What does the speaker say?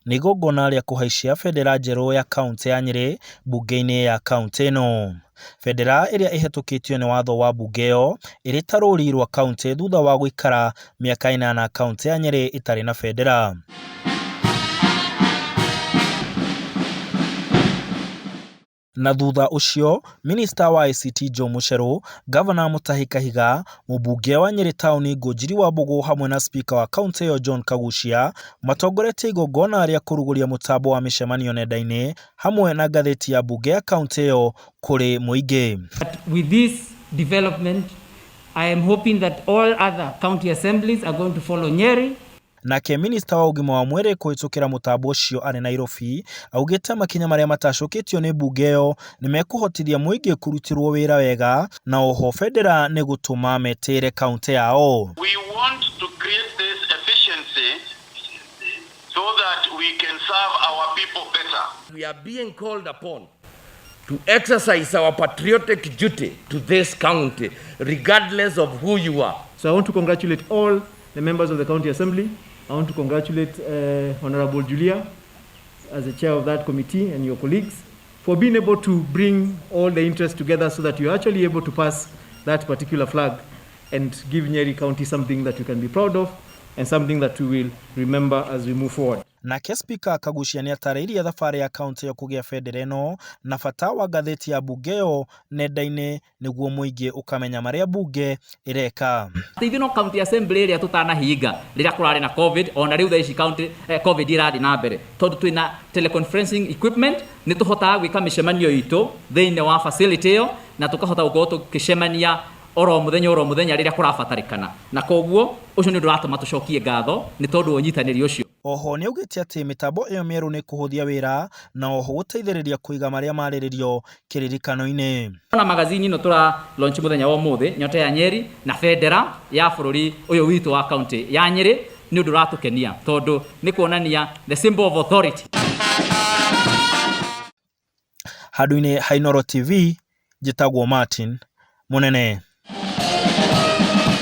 nĩ igongona rĩa kũhaicia bendera njerũ ya kaũntĩ ya Nyeri mbunge-inĩ ya kaũntĩ ĩno. Bendera ĩrĩa ĩhetũkĩtio nĩ watho wa mbunge ĩyo ĩrĩ ta rũri rwa kaũntĩ thutha wa gũikara mĩaka 8 kaũntĩ ya Nyeri ĩtarĩ na bendera. Na thutha ucio, Minista wa ICT Joe Mucheru, Gavana Mutahi Kahiga, mũmbunge wa Nyeri taũni Ngũnjiri wa Mbũgũ hamwe na spika wa kaũntĩ ĩyo John Kagucia matongoretie igongona rĩa kũrugũria mũtambo wa mĩcemanio nenda-inĩ hamwe na ngathĩti ya mbunge ya kaũntĩ ĩyo kũrĩ mũingĩ. With this development, I am hoping that all other county assemblies are going to follow Nyeri. Nake minista wa ũgima wa mwĩrĩ kũhĩtũkĩra mũtambo ũcio arĩ Nairobi augĩte makinya marĩa matacũkĩtio nĩ mbunge ĩyo nĩ mekũhotithia mũingĩ kũrutĩrwo wĩra wega na oho bendera nĩ gũtũma metĩre kaũntĩ yao. We want to create this efficiency so that we can serve our people better. We are being called upon to exercise our patriotic duty to this county regardless of who you are. So I want to congratulate all the members of the county assembly. I want to congratulate Honorable Julia as the chair of that committee and your colleagues for being able to bring all the interests together so that you're actually able to pass that particular flag and give Nyeri County something that you can be proud of and something that we will remember as we move forward. Nake spika Kagucia nĩ atarĩirie thabarĩ ya kaũntĩ yo kũgĩa bendera ĩno na bata wa ngathĩti ya mbunge ĩyo nenda-inĩ nĩguo mũingĩ ũkamenya marĩa mbunge ĩreka. Hivi no county assembly ĩrĩa tũtanahinga rĩrĩa kũrarĩ na covid ona rĩu thaa ici county covid ĩrathiĩ na mbere tondũ twĩna teleconferencing equipment nĩ tũhotaga gwĩka mĩcemanio itũ thĩinĩ wa facility ĩyo na tũkahota gũkorwo tũkĩcemania oro muthenya rĩrĩa kũrabatarĩkana na koguo ũcio nĩ ũndũ ũratũma tũcokie ngatho nĩ tondũ ũnyitanĩri ũcio. Oho nĩ augĩte atĩ mĩtambo ĩyo mĩerũ nĩ kũhũthia wĩra na oho gũteithĩrĩria kũiga marĩa marĩrĩrio kĩririkano-inĩ. Na magazine ĩno tũra launch mũthenya wa ũmũthĩ nyota ya Nyeri na bendera ya bũrũri ũyũ witũ wa kaũntĩ ya Nyeri nĩ ũndũ ũratũkenia tondũ nĩ kuonania the symbol of authority. Handũ-inĩ ha Inooro TV njĩtagwo Martin Mũnene.